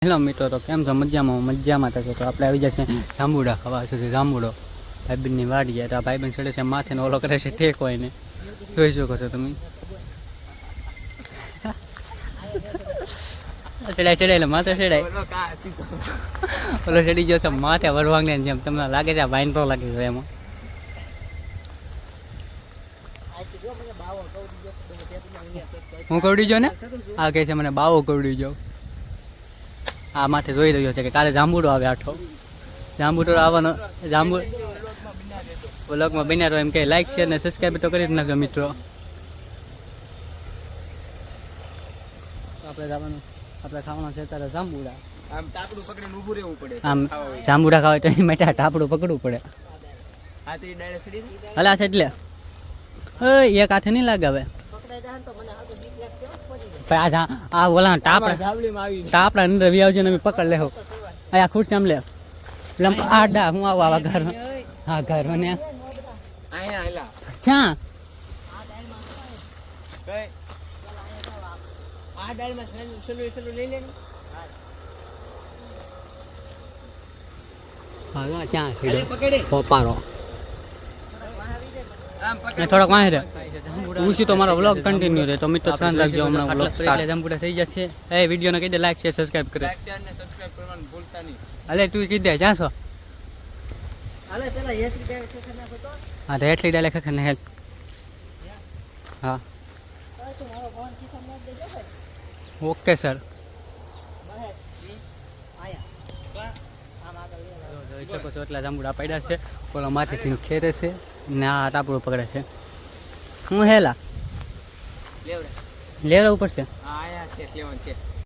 Hello મિત્રો, તો કેમ છો? મજામાં થશે. તો આપણે આવી જશે જાંબુડા ખાવા છે. જાંબુડો ભાઈબંધની વાડીએ. તો આ ભાઈબંધ ચડે છે માથે ને ઓલો કરે છે ઠેક હોય ને, જોઈ શકો છો તમે. ચડાય એટલે માથે ચડાય, ઓલો ચડી ગયો છે માથે વરવાંગને જેમ. તમને લાગે છે આ વાઈન તો લાગે છે એમાં. હું કવડી ગયો ને, આ કહે છે મને બાવો કવડી ગયો. આ માથે જોઈ રહ્યો છે કે કાલે જાંબુડો આવે આઠો. જાંબુડો આવવાનો. વ્લોગમાં બન્યા રહો એમ કે લાઈક શેર ને સબસ્ક્રાઈબ તો કરી જ નાખો મિત્રો. આપણે ખાવાના છે ત્યારે જાંબુડા. આમ તાપડું પકડીને ઊભું રહેવું પડે. આમ જાંબુડા ખાવા તો એની માટે ટાપડું પકડવું પડે. હાથી ડાયરેક્ટ સડી હલા છે એટલે એક હાથે નહીં લાગાવે. આ ઓલા ટાપડા અંદર વ્યાવજે ને પકડ લેહો. આ ખુરશી આમ લે. આ ડા હું આવા ઘર. હા ઘર ને આયા આલા ક્યાં કઈ આ ડાળમાં સલું લઈ લે. હા ક્યાં પકડે પોપારો આમ પકડ થોડોક વાંહે રે. ઉછી તો મારો વ્લોગ કન્ટિન્યુ રહે. તો મિત્રો ધ્યાન રાખજો, હમણાં વ્લોગ સ્ટાર્ટ. જાંબુડા થઈ જશે. એ વિડીયોને કહી દે લાઈક શેર સબસ્ક્રાઇબ કરે. લાઈક શેર ને સબસ્ક્રાઇબ કરવાનું ભૂલતા નહીં. અલે તું કહી દે જ્યાં છો. હાલે પેલા હેઠી ડાયરેક્ટ ખખર નાખો તો. હા તો એટલી ડાલે ખખર ને હેલ્પ. હા તો મારો ફોન કીધા નાખ દેજો ભાઈ. Okay sir. જોઈ શકો છો એટલા જાંબુડા પડ્યા છે. ઓલો માથેથી ખેરે છે ને આ ટાપડું પકડે છે. હું હેલા લેવડે લેવડા ઉપર છે. આયા છે લેવન છે.